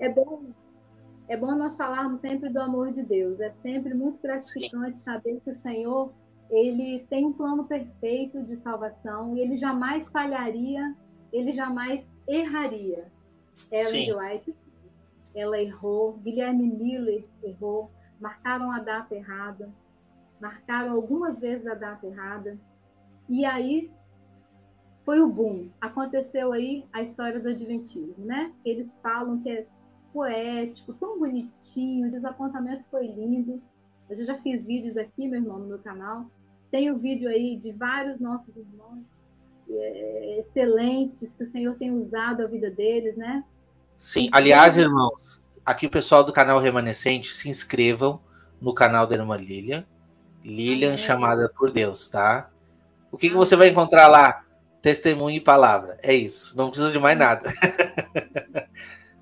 É bom, é bom nós falarmos sempre do amor de Deus. É sempre muito gratificante saber que o Senhor, ele tem um plano perfeito de salvação e ele jamais falharia, ele jamais erraria. Ellen Sim. White, ela errou, Guilherme Miller errou, marcaram a data errada, marcaram algumas vezes a data errada, e aí foi o boom. Aconteceu aí a história do Adventismo, né? Eles falam que é poético, tão bonitinho, o desapontamento foi lindo. Eu já fiz vídeos aqui, meu irmão, no meu canal. Tem o vídeo aí de vários nossos irmãos excelentes que o Senhor tem usado a vida deles, né? Sim. Com Aliás, 12. irmãos, aqui o pessoal do canal Remanescente, se inscrevam no canal da irmã Lilian. Lilian Amém, chamada por Deus, tá? O que você vai amém. encontrar lá? Testemunho e palavra. É isso. Não precisa de mais nada.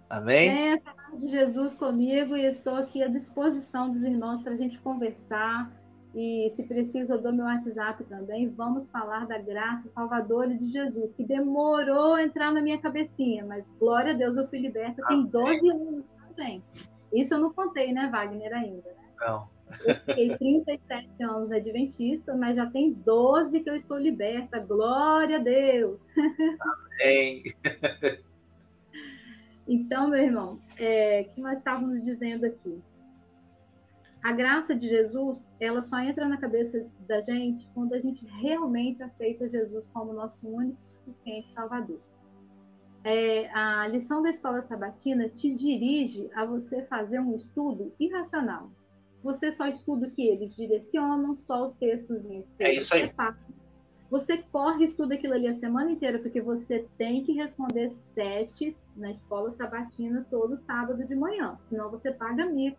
Amém? Venha falar de Jesus comigo e estou aqui à disposição dos irmãos para a gente conversar. E, se preciso, eu dou meu WhatsApp também. Vamos falar da graça salvadora de Jesus, que demorou a entrar na minha cabecinha, mas glória a Deus, eu fui liberta tem Amém. 12 anos, tá, gente? Isso eu não contei, né, Wagner, ainda, né? Não. Eu fiquei 37 anos adventista, mas já tem 12 que eu estou liberta. Glória a Deus! Amém. Então, meu irmão, que nós estávamos dizendo aqui? A graça de Jesus, ela só entra na cabeça da gente quando a gente realmente aceita Jesus como nosso único e suficiente Salvador. A lição da escola sabatina te dirige a você fazer um estudo irracional. Você só estuda o que eles direcionam, só os textos que É eles isso aí. separam. Você corre e estuda aquilo ali a semana inteira, porque você tem que responder 7 na escola sabatina todo sábado de manhã, senão você paga mico.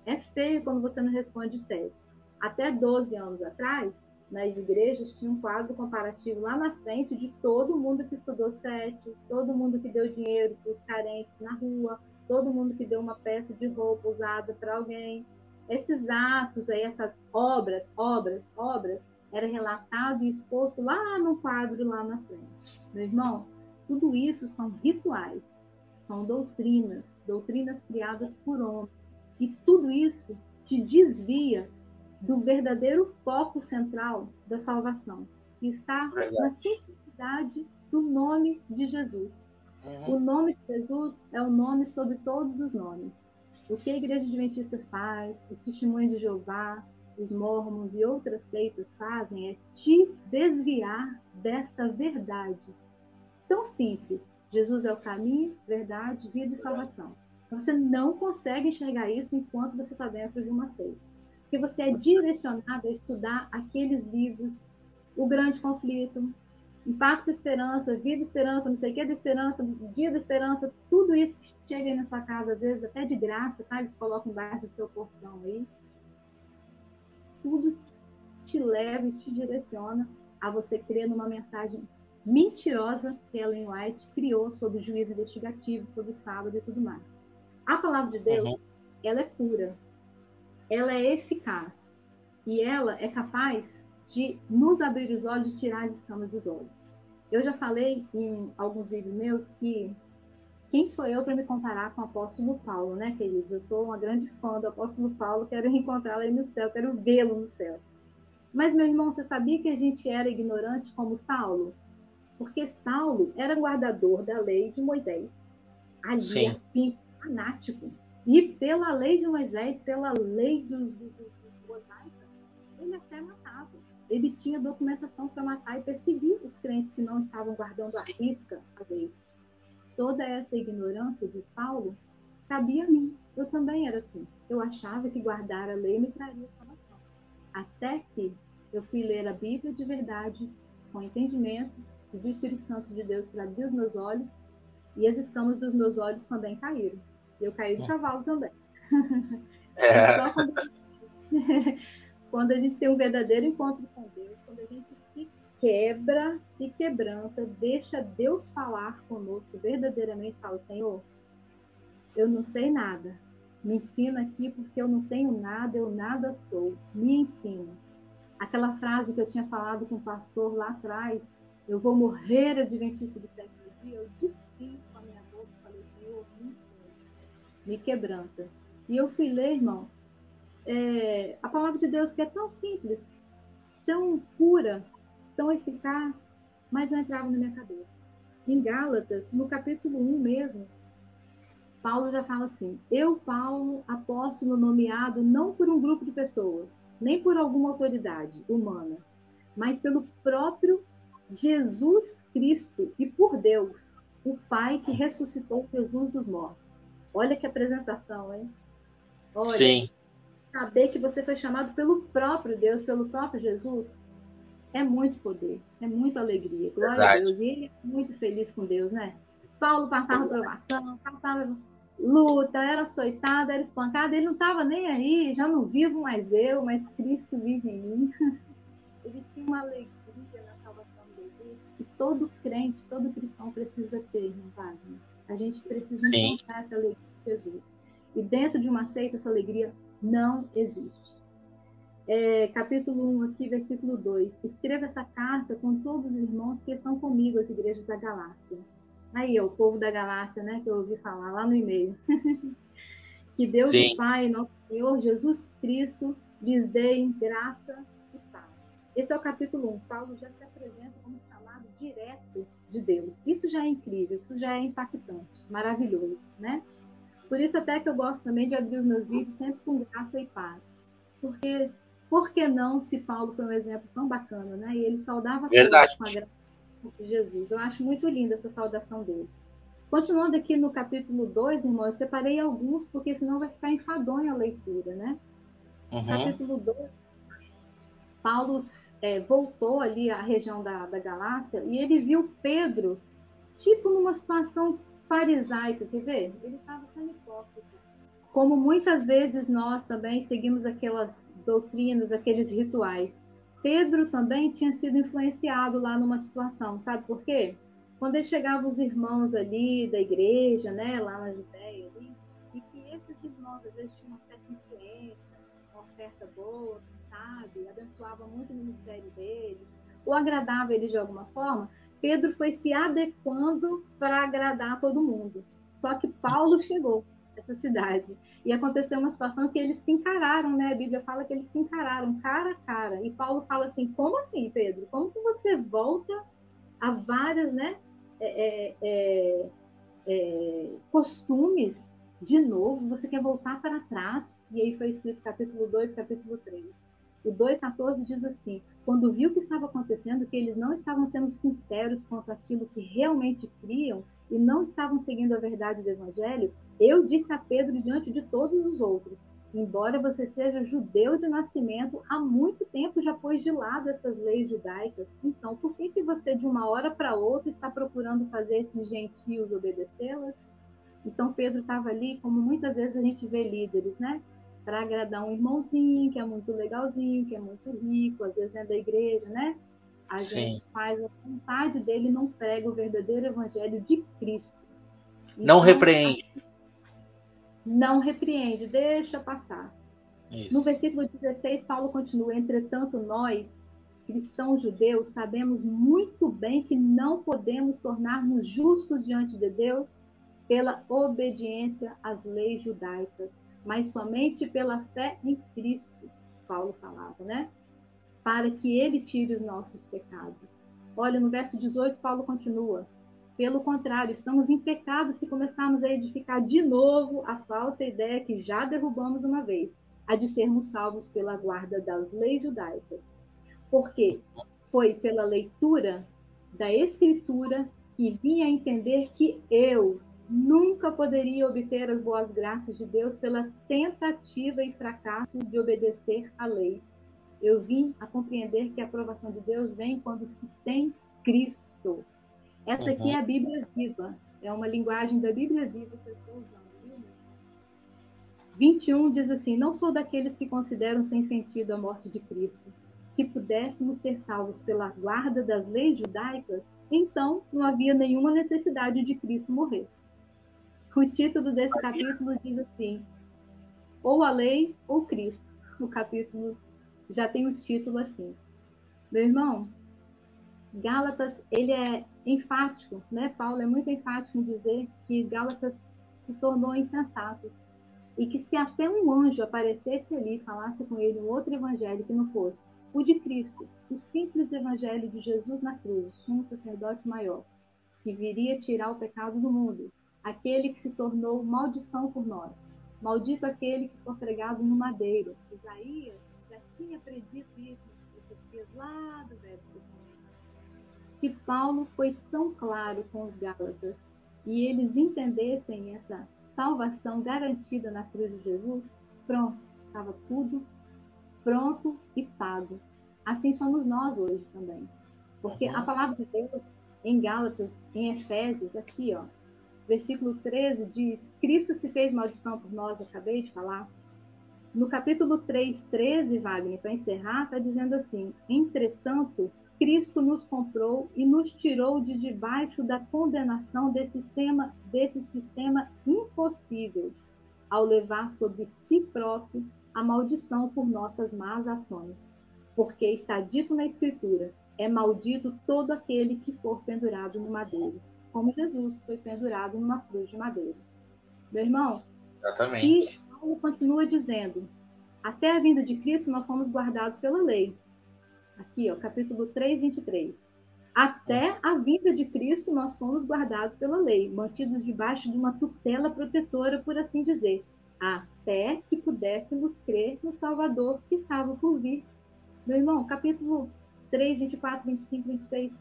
É feio quando você não responde 7. Até 12 anos atrás, nas igrejas, tinha um quadro comparativo lá na frente de todo mundo que estudou 7, todo mundo que deu dinheiro para os carentes na rua, todo mundo que deu uma peça de roupa usada para alguém. Esses atos aí, essas obras, era relatado e exposto lá no quadro, lá na frente. Meu irmão, tudo isso são rituais, são doutrinas criadas por homens. E tudo isso te desvia do verdadeiro foco central da salvação, que está na Verdade. simplicidade do nome de Jesus. O Uhum. nome de Jesus é o nome sobre todos os nomes. O que a Igreja Adventista faz, o Testemunho de Jeová, os Mormons e outras seitas fazem é te desviar desta verdade. Tão simples. Jesus é o caminho, verdade, vida e salvação. Você não consegue enxergar isso enquanto você está dentro de uma seita. Porque você é direcionado a estudar aqueles livros, O Grande Conflito, Impacto Esperança, Vida Esperança, não sei o que da Esperança, Dia da Esperança, tudo isso que chega aí na sua casa, às vezes até de graça, tá? Eles colocam embaixo do seu portão aí. Tudo te leva e te direciona a você crer numa mensagem mentirosa que Ellen White criou sobre o juízo investigativo, sobre o sábado e tudo mais. A palavra de Deus, Uhum. ela é pura, ela é eficaz e ela é capaz de nos abrir os olhos e tirar as escamas dos olhos. Eu já falei em alguns vídeos meus que quem sou eu para me comparar com o apóstolo Paulo, né, queridos? Eu sou uma grande fã do apóstolo Paulo, quero encontrá-lo aí no céu, quero vê-lo no céu. Mas, meu irmão, você sabia que a gente era ignorante como Saulo? Porque Saulo era guardador da lei de Moisés. Ali, Sim. assim, fanático. E pela lei de Moisés, pela lei dos mosaica, ele até matava. Ele tinha documentação para matar e perseguir os crentes que não estavam guardando à Sim. risca a lei. Toda essa ignorância de Saulo cabia a mim. Eu também era assim. Eu achava que guardar a lei me traria salvação. Até que eu fui ler a Bíblia de verdade, com entendimento, e do Espírito Santo de Deus para abrir os meus olhos, e as escamas dos meus olhos também caíram. Eu caí do cavalo também. É só É. quando a gente tem um verdadeiro encontro com Deus, quando a gente se quebra, se quebranta, deixa Deus falar conosco verdadeiramente, fala, Senhor, eu não sei nada, me ensina aqui porque eu não tenho nada, eu nada sou, me ensina. Aquela frase que eu tinha falado com o pastor lá atrás, eu vou morrer adventista do sétimo dia, eu desfiz com a minha boca e falei, Senhor, me ensina. me quebranta. E eu fui ler, irmão, a palavra de Deus, que é tão simples, tão pura, tão eficaz, mas não entrava na minha cabeça. Em Gálatas, no capítulo 1 mesmo, Paulo já fala assim: eu, Paulo, apóstolo nomeado não por um grupo de pessoas, nem por alguma autoridade humana, mas pelo próprio Jesus Cristo e por Deus, o Pai que ressuscitou Jesus dos mortos. Olha que apresentação, hein? Olha, Sim, saber que você foi chamado pelo próprio Deus, pelo próprio Jesus, é muito poder, é muita alegria. Glória a verdade. Deus. E ele é muito feliz com Deus, né? Paulo passava provação, passava luta, era açoitado, era espancado, ele não estava nem aí, já não vivo mais eu, mas Cristo vive em mim. Ele tinha uma alegria na salvação de Jesus que todo crente, todo cristão precisa ter, não Wagner? A gente precisa Sim, encontrar essa alegria de Jesus. E dentro de uma seita, essa alegria não existe. Capítulo 1, aqui, versículo 2. Escreva essa carta com todos os irmãos que estão comigo, as igrejas da Galácia. Aí, o povo da Galácia, né, que eu ouvi falar lá no e-mail. Que Deus o sim, Pai, nosso Senhor Jesus Cristo, lhes dê graça e paz. Esse é o capítulo 1. Paulo já se apresenta como chamado direto de Deus. Isso já é incrível, isso já é impactante, maravilhoso, né? Por isso até que eu gosto também de abrir os meus vídeos sempre com graça e paz. Porque, por que não, se Paulo foi um exemplo tão bacana, né? E ele saudava todos verdade. com a graça de Jesus. Eu acho muito linda essa saudação dele. Continuando aqui no capítulo 2, irmão, eu separei alguns, porque senão vai ficar enfadonha a leitura, né? Uhum. Capítulo 2, Paulo voltou ali à região da Galácia e ele viu Pedro, tipo numa situação farisaica, quer ver? Ele estava sendo hipócrita. Como muitas vezes nós também seguimos aquelas doutrinas, aqueles rituais. Pedro também tinha sido influenciado lá numa situação, sabe por quê? Quando ele chegava os irmãos ali da igreja, né, lá na Judéia, ali, e que esses irmãos às vezes tinham uma certa influência, uma oferta boa, sabe, abençoava muito o ministério deles, ou agradava eles de alguma forma, Pedro foi se adequando para agradar todo mundo. Só que Paulo chegou nessa cidade. E aconteceu uma situação que eles se encararam, né? A Bíblia fala que eles se encararam cara a cara. E Paulo fala assim: como assim, Pedro? Como que você volta a várias, né, costumes de novo? Você quer voltar para trás? E aí foi escrito capítulo 2, capítulo 3. O 2,14 diz assim: quando viu o que estava acontecendo, que eles não estavam sendo sinceros quanto aquilo que realmente criam e não estavam seguindo a verdade do Evangelho, eu disse a Pedro diante de todos os outros: embora você seja judeu de nascimento, há muito tempo já pôs de lado essas leis judaicas. Então, por que você de uma hora para outra está procurando fazer esses gentios obedecê-las? Então, Pedro estava ali, como muitas vezes a gente vê líderes, né? Para agradar um irmãozinho que é muito legalzinho, que é muito rico, às vezes não é da igreja, né? A Sim. gente faz a vontade dele e não prega o verdadeiro evangelho de Cristo. Não Então, repreende. não repreende, deixa passar. No Isso. versículo 16, Paulo continua: entretanto, nós, cristãos judeus, sabemos muito bem que não podemos tornar-nos justos diante de Deus pela obediência às leis judaicas, mas somente pela fé em Cristo, Paulo falava, né? Para que ele tire os nossos pecados. Olha, no verso 18, Paulo continua: pelo contrário, estamos em pecado se começarmos a edificar de novo a falsa ideia que já derrubamos uma vez, a de sermos salvos pela guarda das leis judaicas. Porque foi pela leitura da Escritura que vim a entender que eu nunca poderia obter as boas graças de Deus pela tentativa e fracasso de obedecer à lei. Eu vim a compreender que a aprovação de Deus vem quando se tem Cristo. Essa aqui é Uhum. a Bíblia viva. É uma linguagem da Bíblia viva que eu estou usando. 21 diz assim: não sou daqueles que consideram sem sentido a morte de Cristo. Se pudéssemos ser salvos pela guarda das leis judaicas, então não havia nenhuma necessidade de Cristo morrer. O título desse capítulo diz assim: ou a lei ou Cristo. O capítulo já tem o título assim. Meu irmão, Gálatas, ele é enfático, né? Paulo é muito enfático em dizer que Gálatas se tornou insensatos. E que se até um anjo aparecesse ali e falasse com ele um outro evangelho que não fosse o de Cristo, o simples evangelho de Jesus na cruz, um sacerdote maior, que viria tirar o pecado do mundo, aquele que se tornou maldição por nós, maldito aquele que foi pregado no madeiro. Isaías já tinha predito isso nas profecias lá do Velho Testamento. Se Paulo foi tão claro com os Gálatas e eles entendessem essa salvação garantida na cruz de Jesus, pronto, estava tudo pronto e pago. Assim somos nós hoje também. Porque a palavra de Deus, em Gálatas, em Efésios, aqui, ó, versículo 13 diz: Cristo se fez maldição por nós, acabei de falar. No capítulo 3, 13, Wagner, para encerrar, está dizendo assim: entretanto, Cristo nos comprou e nos tirou de debaixo da condenação desse sistema impossível, ao levar sobre si próprio a maldição por nossas más ações. Porque está dito na Escritura: é maldito todo aquele que for pendurado no madeiro, como Jesus foi pendurado numa cruz de madeira. Meu irmão, exatamente. E Paulo continua dizendo: até a vinda de Cristo nós fomos guardados pela lei. Aqui, ó, capítulo 3, 23. Até a vinda de Cristo nós fomos guardados pela lei, mantidos debaixo de uma tutela protetora, por assim dizer, até que pudéssemos crer no Salvador que estava por vir. Meu irmão, capítulo 3, 24, 25, 26,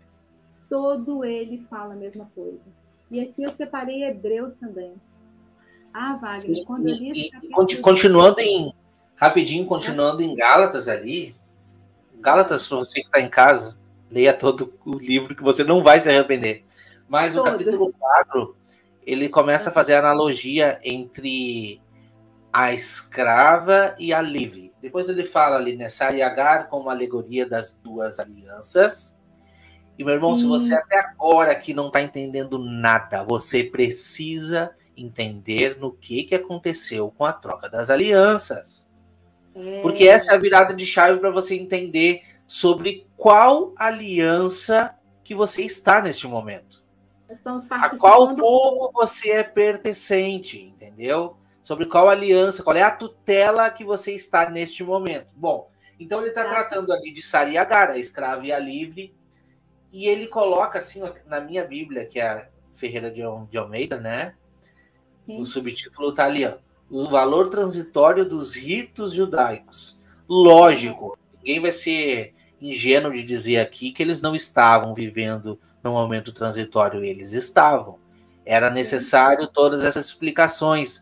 todo ele fala a mesma coisa. E aqui eu separei Hebreus também. Ah, Wagner, Sim, quando eu li esse capítulo... Continuando em Gálatas ali, Gálatas, para você que está em casa, leia todo o livro que você não vai se arrepender. Mas no capítulo 4, ele começa a fazer a analogia entre a escrava e a livre. Depois ele fala ali, né, Sara e Agar como alegoria das duas alianças. E, meu irmão, se você até agora aqui não está entendendo nada, você precisa entender no que aconteceu com a troca das alianças. Porque essa é a virada de chave para você entender sobre qual aliança que você está neste momento. A qual povo você é pertencente, entendeu? Sobre qual aliança, qual é a tutela que você está neste momento. Bom, então ele está tratando ali de Sara e Agar, a escrava e a livre, e ele coloca assim, na minha Bíblia, que é a Ferreira de Almeida, né? Sim. O subtítulo está ali, ó: o valor transitório dos ritos judaicos. Lógico, ninguém vai ser ingênuo de dizer aqui que eles não estavam vivendo no momento transitório, eles estavam. Era necessário todas essas explicações.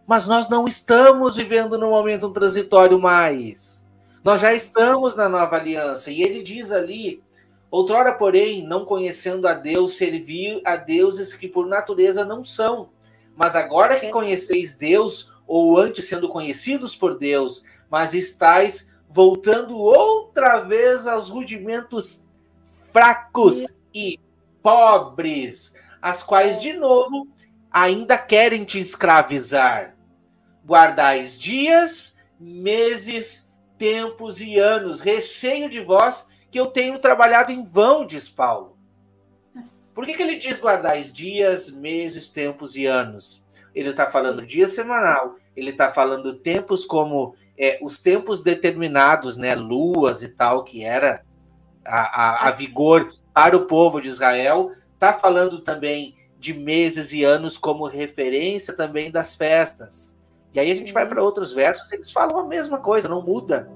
Mas nós não estamos vivendo no momento transitório mais. Nós já estamos na nova aliança. E ele diz ali: outrora, porém, não conhecendo a Deus, serviu a deuses que por natureza não são. Mas agora que conheceis Deus, ou antes sendo conhecidos por Deus, mas estáis voltando outra vez aos rudimentos fracos e pobres, as quais, de novo, ainda querem te escravizar. Guardais dias, meses, tempos e anos. Receio de vós que eu tenho trabalhado em vão, diz Paulo. Por que ele diz guardais dias, meses, tempos e anos? Ele está falando dia semanal, ele está falando tempos como os tempos determinados, né, luas e tal, que era a vigor para o povo de Israel. Está falando também de meses e anos como referência também das festas. E aí a gente vai para outros versos, eles falam a mesma coisa, não muda.